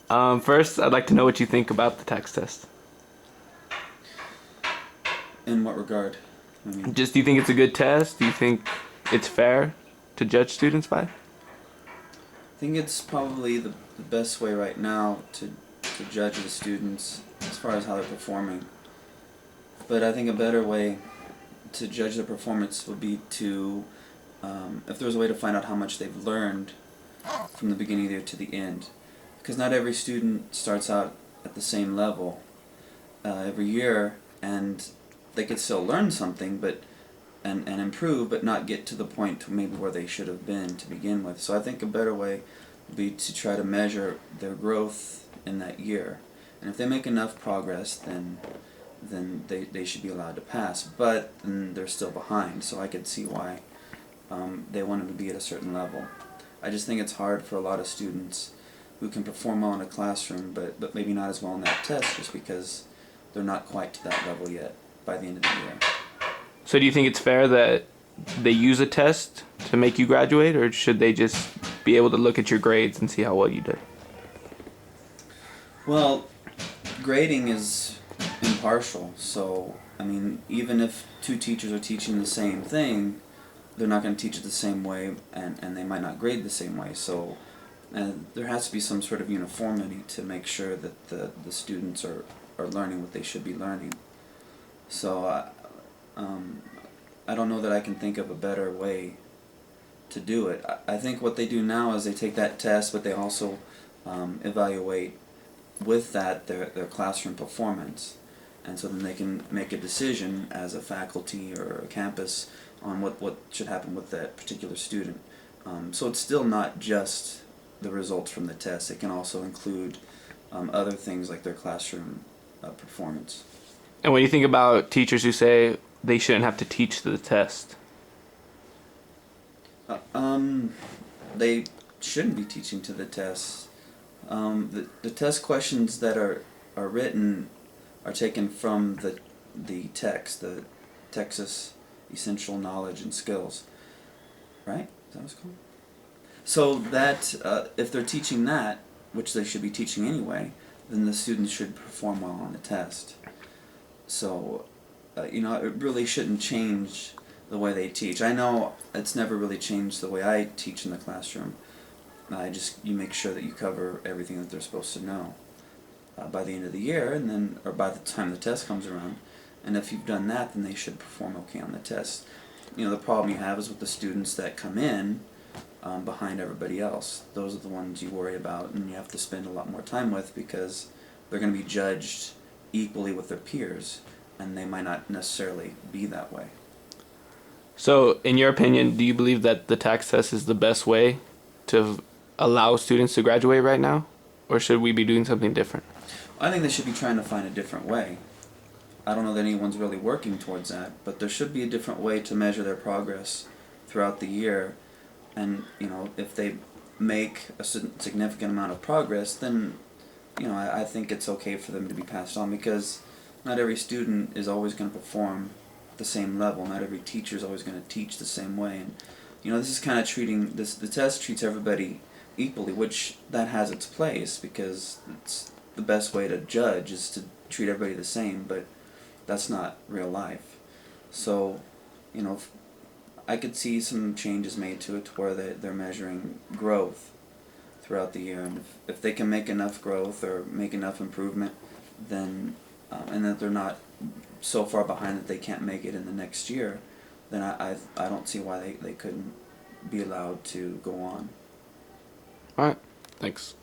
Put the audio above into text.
First, I'd like to know what you think about the TAKS test. In what regard? Just, do you think it's a good test? Do you think it's fair to judge students by? I think it's probably the best way right now to judge the students as far as how they're performing. But I think a better way to judge their performance would be to, if there was a way to find out how much they've learned from the beginning of the year to the end. Because not every student starts out at the same level every year, and they could still learn something, but and improve, but not get to the point to maybe where they should have been to begin with. So I think a better way would be to try to measure their growth in that year, and if they make enough progress, then they should be allowed to pass. But they're still behind, so I could see why they want them to be at a certain level. I just think it's hard for a lot of students who can perform well in a classroom, but maybe not as well in that test, just because they're not quite to that level yet by the end of the year. So do you think it's fair that they use a test to make you graduate, or should they just be able to look at your grades and see how well you did? Well, grading is impartial, so even if two teachers are teaching the same thing, they're not going to teach it the same way, and they might not grade the same way. So there has to be some sort of uniformity to make sure that the students are learning what they should be learning. So I don't know that I can think of a better way to do it. I think what they do now is they take that test, but they also evaluate with that their classroom performance, and so then they can make a decision as a faculty or a campus on what should happen with that particular student. So it's still not just the results from the test. It can also include other things like their classroom performance. And when you think about teachers who say they shouldn't have to teach the test, They shouldn't be teaching to the test. The test questions that are written are taken from the text, the Texas Essential Knowledge and Skills, right? Is that what it's called? So that if they're teaching that, which they should be teaching anyway, then the students should perform well on the test. So, it really shouldn't change the way they teach. I know it's never really changed the way I teach in the classroom. You make sure that you cover everything that they're supposed to know by the end of the year, or by the time the test comes around. And if you've done that, then they should perform okay on the test. The problem you have is with the students that come in behind everybody else. Those are the ones you worry about, and you have to spend a lot more time with, because they're going to be judged equally with their peers, and they might not necessarily be that way. so in your opinion, do you believe that the TAKS test is the best way to allow students to graduate right now? Or should we be doing something different? I think they should be trying to find a different way. I don't know that anyone's really working towards that, but there should be a different way to measure their progress throughout the year. And, if they make a significant amount of progress, then, I think it's okay for them to be passed on, because not every student is always going to perform at the same level. Not every teacher is always going to teach the same way. And, this is kind of the test treats everybody equally, which that has its place, because it's the best way to judge is to treat everybody the same, but that's not real life. So, I could see some changes made to it to where they're measuring growth throughout the year, and if they can make enough growth or make enough improvement, then and that they're not so far behind that they can't make it in the next year, then I don't see why they couldn't be allowed to go on. All right, thanks.